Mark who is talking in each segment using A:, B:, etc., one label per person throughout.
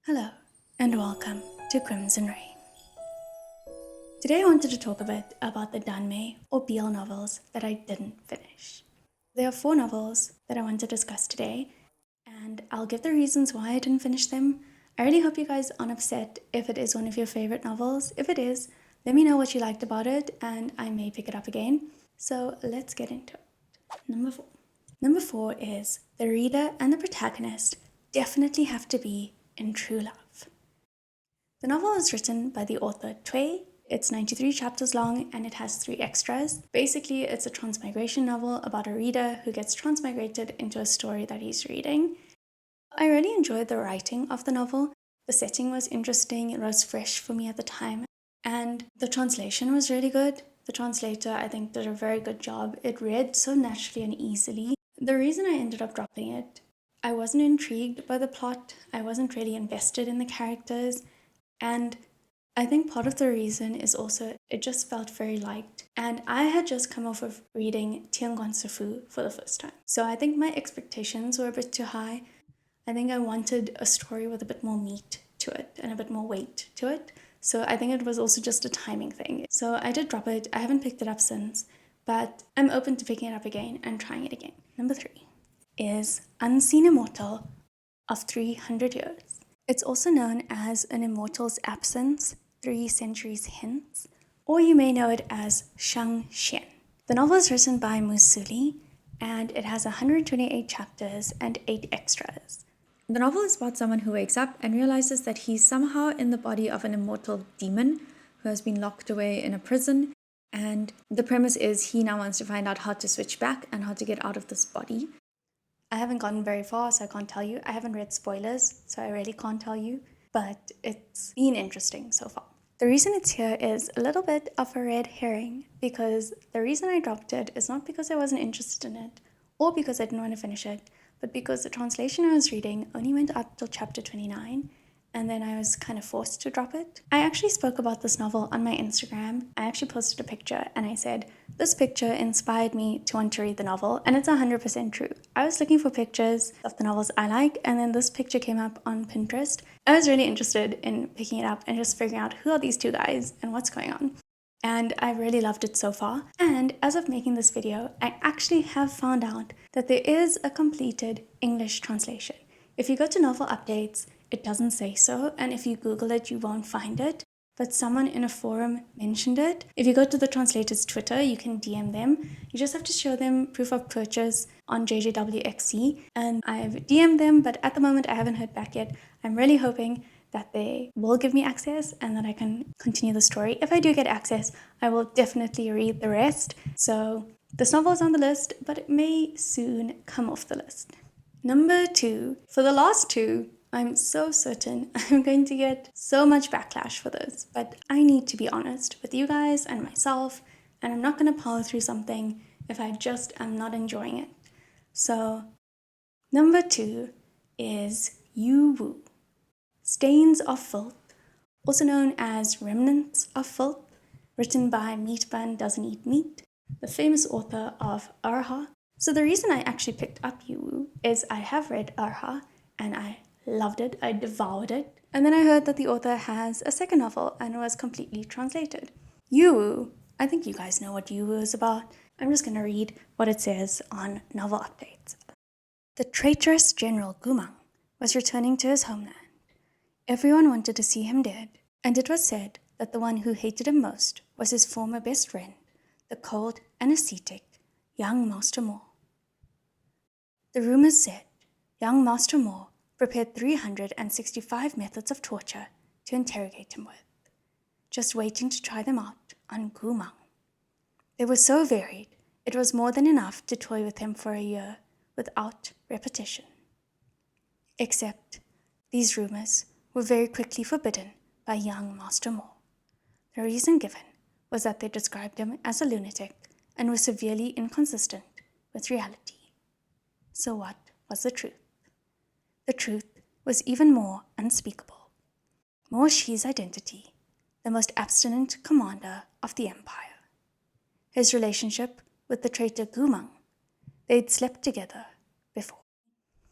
A: Hello, and welcome to Crimson Rain. Today I wanted to talk a bit about the Danmei or BL novels that I didn't finish. There are 4 novels that I want to discuss today, and I'll give the reasons why I didn't finish them. I really hope you guys aren't upset if it is one of your favorite novels. If it is, let me know what you liked about it, and I may pick it up again. So let's get into it. Number 4 is the reader and the protagonist definitely have to be in true love. The novel is written by the author Tui. It's 93 chapters long and it has 3 extras. Basically, it's a transmigration novel about a reader who gets transmigrated into a story that he's reading. I really enjoyed the writing of the novel. The setting was interesting, it was fresh for me at the time, and the translation was really good. The translator, I think, did a very good job. It read so naturally and easily. The reason I ended up dropping it, I wasn't intrigued by the plot, I wasn't really invested in the characters, and I think part of the reason is also it just felt very light. And I had just come off of reading Qiang Jin Jiu for the first time. So I think my expectations were a bit too high. I think I wanted a story with a bit more meat to it and a bit more weight to it. So I think it was also just a timing thing. So I did drop it. I haven't picked it up since, but I'm open to picking it up again and trying it again. Number 3 is Unseen Immortal of 300 Years. It's also known as An Immortal's Absence, 3 Centuries Hence, or you may know it as Qiang Jin. The novel is written by Musuli, and it has 128 chapters and 8 extras. The novel is about someone who wakes up and realizes that he's somehow in the body of an immortal demon who has been locked away in a prison, and the premise is he now wants to find out how to switch back and how to get out of this body. I haven't gotten very far, so I can't tell you. I haven't read spoilers, so I really can't tell you, but it's been interesting so far. The reason it's here is a little bit of a red herring, because the reason I dropped it is not because I wasn't interested in it, or because I didn't want to finish it, but because the translation I was reading only went up till chapter 29, and then I was kind of forced to drop it. I actually spoke about this novel on my Instagram. I actually posted a picture and I said, this picture inspired me to want to read the novel, and it's 100% true. I was looking for pictures of the novels I like, and then this picture came up on Pinterest. I was really interested in picking it up and just figuring out who are these 2 guys and what's going on. And I really loved it so far. And as of making this video, I actually have found out that there is a completed English translation. If you go to novel updates, it doesn't say so, and if you Google it, you won't find it. But someone in a forum mentioned it. If you go to the translator's Twitter, you can DM them. You just have to show them proof of purchase on JJWXC. And I've DM'd them, but at the moment I haven't heard back yet. I'm really hoping that they will give me access and that I can continue the story. If I do get access, I will definitely read the rest. So this novel is on the list, but it may soon come off the list. Number 2. For the last 2, I'm so certain I'm going to get so much backlash for this, but I need to be honest with you guys and myself, and I'm not going to power through something if I just am not enjoying it. So, number 2 is Yuwu, Stains of Filth, also known as Remnants of Filth, written by Meat Bun Doesn't Eat Meat, the famous author of Erha. So the reason I actually picked up Yuwu is I have read Erha, and I loved it, I devoured it. And then I heard that the author has a second novel and it was completely translated. Yuwu, I think you guys know what Yuwu is about. I'm just going to read what it says on novel updates. The traitorous General Gumang was returning to his homeland. Everyone wanted to see him dead, and it was said that the one who hated him most was his former best friend, the cold and ascetic young Master Mo. The rumors said young Master Mo prepared 365 methods of torture to interrogate him with, just waiting to try them out on Gumang. They were so varied, it was more than enough to toy with him for a year without repetition. Except these rumors were very quickly forbidden by young Master Mo. The reason given was that they described him as a lunatic and were severely inconsistent with reality. So what was the truth? The truth was even more unspeakable. Mo Shi's identity, the most abstinent commander of the empire. His relationship with the traitor Gumang, they'd slept together before.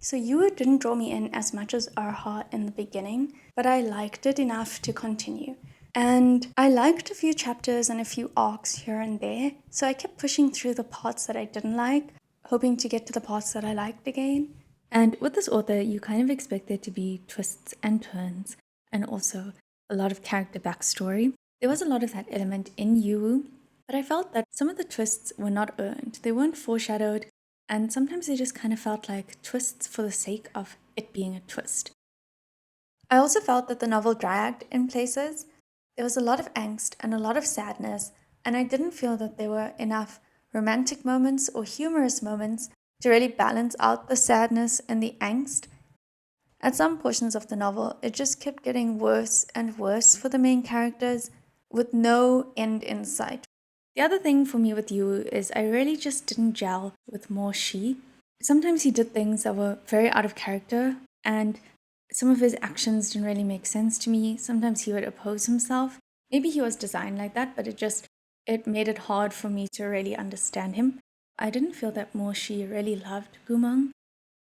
A: So Yuwu didn't draw me in as much as Erha in the beginning, but I liked it enough to continue. And I liked a few chapters and a few arcs here and there, so I kept pushing through the parts that I didn't like, hoping to get to the parts that I liked again. And with this author, you kind of expect there to be twists and turns, and also a lot of character backstory. There was a lot of that element in Yuwu, but I felt that some of the twists were not earned. They weren't foreshadowed, and sometimes they just kind of felt like twists for the sake of it being a twist. I also felt that the novel dragged in places. There was a lot of angst and a lot of sadness, and I didn't feel that there were enough romantic moments or humorous moments to really balance out the sadness and the angst. At some portions of the novel, it just kept getting worse and worse for the main characters, with no end in sight. The other thing for me with Yuwu is I really just didn't gel with more Shi. Sometimes he did things that were very out of character, and some of his actions didn't really make sense to me. Sometimes he would oppose himself. Maybe he was designed like that, but it made it hard for me to really understand him. I didn't feel that Mo Shi really loved Gumang.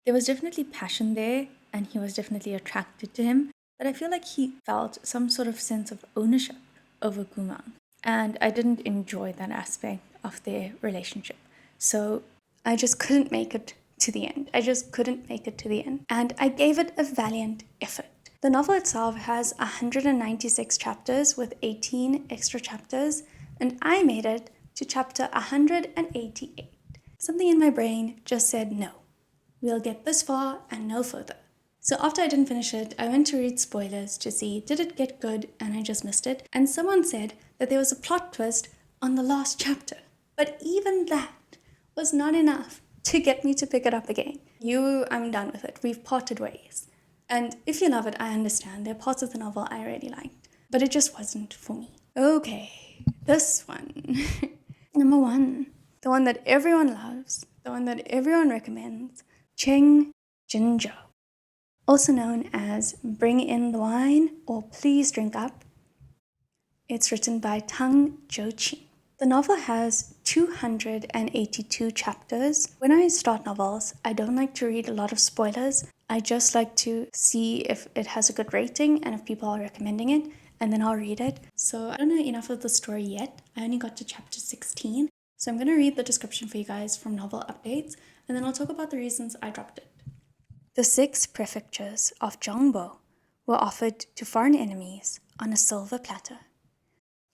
A: There was definitely passion there, and he was definitely attracted to him, but I feel like he felt some sort of sense of ownership over Gumang. And I didn't enjoy that aspect of their relationship. So I just couldn't make it to the end. And I gave it a valiant effort. The novel itself has 196 chapters with 18 extra chapters, and I made it to chapter 188. Something in my brain just said no. We'll get this far and no further. So after I didn't finish it, I went to read spoilers to see did it get good, and I just missed it. And someone said that there was a plot twist on the last chapter. But even that was not enough to get me to pick it up again. I'm done with it. We've parted ways. And if you love it, I understand. There are parts of the novel I really liked, but it just wasn't for me. Okay, this one. Number 1. The one that everyone loves, the one that everyone recommends, Qiang Jin Jiu. Also known as Bring in the Wine or Please Drink Up. It's written by Tang Zhou. The novel has 282 chapters. When I start novels, I don't like to read a lot of spoilers. I just like to see if it has a good rating and if people are recommending it, and then I'll read it. So I don't know enough of the story yet. I only got to chapter 16. So I'm going to read the description for you guys from Novel Updates, and then I'll talk about the reasons I dropped it. The 6 prefectures of Zhongbo were offered to foreign enemies on a silver platter,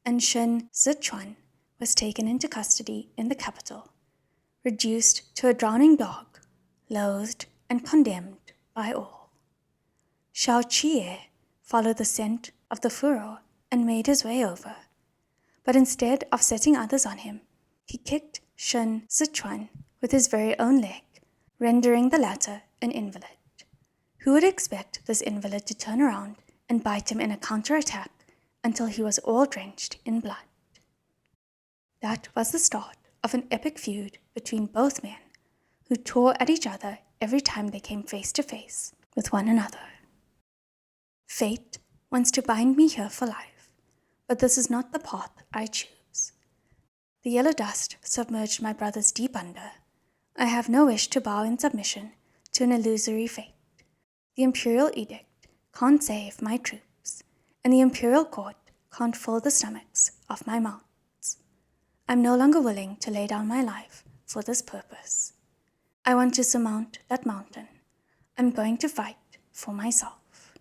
A: and Shen Zichuan was taken into custody in the capital, reduced to a drowning dog, loathed and condemned by all. Xiao Qie followed the scent of the furrow and made his way over, but instead of setting others on him, he kicked Shen Zichuan with his very own leg, rendering the latter an invalid. Who would expect this invalid to turn around and bite him in a counterattack until he was all drenched in blood? That was the start of an epic feud between both men, who tore at each other every time they came face to face with one another. Fate wants to bind me here for life, but this is not the path I choose. The yellow dust submerged my brothers deep under. I have no wish to bow in submission to an illusory fate. The imperial edict can't save my troops, and the imperial court can't fill the stomachs of my mounts. I'm no longer willing to lay down my life for this purpose. I want to surmount that mountain. I'm going to fight for myself.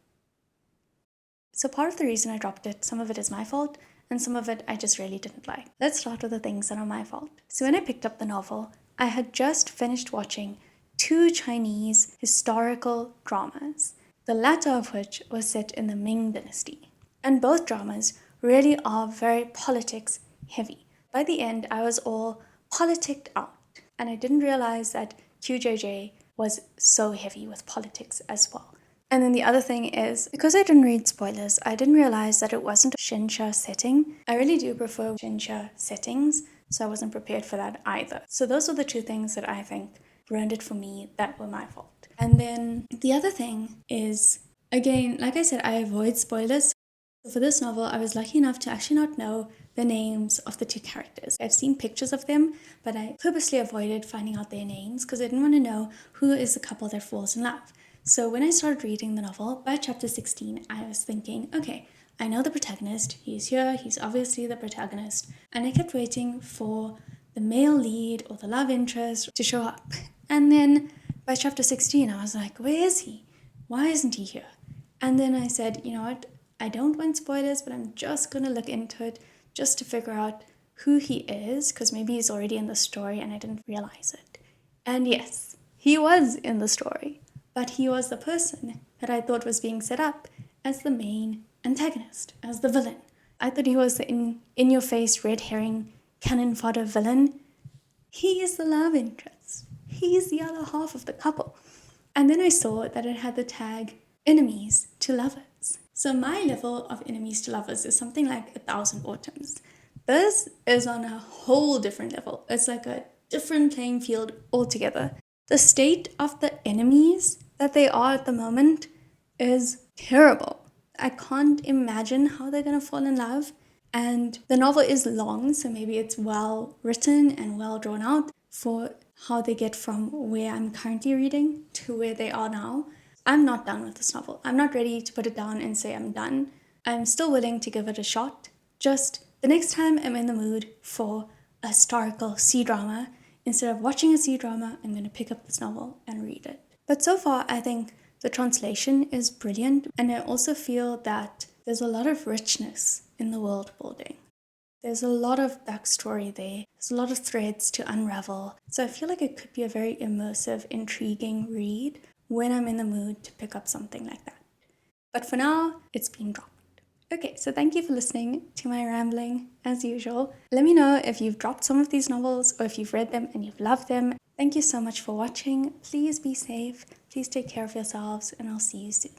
A: So part of the reason I dropped it, some of it is my fault, and some of it I just really didn't like. Let's start with the things that are my fault. So when I picked up the novel, I had just finished watching 2 Chinese historical dramas, the latter of which was set in the Ming Dynasty. And both dramas really are very politics heavy. By the end, I was all politicked out, and I didn't realize that QJJ was so heavy with politics as well. And then the other thing is, because I didn't read spoilers, I didn't realize that it wasn't a Xinsha setting. I really do prefer Xinsha settings, so I wasn't prepared for that either. So those are the 2 things that I think ruined it for me that were my fault. And then the other thing is, again, like I said, I avoid spoilers. So for this novel, I was lucky enough to actually not know the names of the two characters. I've seen pictures of them, but I purposely avoided finding out their names because I didn't want to know who is the couple that falls in love. So when I started reading the novel, by chapter 16, I was thinking, okay, I know the protagonist, he's here, he's obviously the protagonist. And I kept waiting for the male lead or the love interest to show up. And then by chapter 16, I was like, where is he? Why isn't he here? And then I said, you know what? I don't want spoilers, but I'm just going to look into it just to figure out who he is, because maybe he's already in the story and I didn't realize it. And yes, he was in the story, but he was the person that I thought was being set up as the main antagonist, as the villain. I thought he was the in-your-face, red herring, cannon fodder villain. He is the love interest. He's the other half of the couple. And then I saw that it had the tag enemies to lovers. So my level of enemies to lovers is something like 1,000 autumns. This is on a whole different level. It's like a different playing field altogether. The state of the enemies that they are at the moment is terrible. I can't imagine how they're going to fall in love. And the novel is long, so maybe it's well written and well drawn out for how they get from where I'm currently reading to where they are now. I'm not done with this novel. I'm not ready to put it down and say I'm done. I'm still willing to give it a shot. Just the next time I'm in the mood for a historical C-drama, instead of watching a C-drama, I'm going to pick up this novel and read it. But so far, I think the translation is brilliant, and I also feel that there's a lot of richness in the world building. There's a lot of backstory there. There's a lot of threads to unravel. So I feel like it could be a very immersive, intriguing read when I'm in the mood to pick up something like that. But for now, it's been dropped. Okay, so thank you for listening to my rambling, as usual. Let me know if you've dropped some of these novels or if you've read them and you've loved them. Thank you so much for watching. Please be safe. Please take care of yourselves, and I'll see you soon.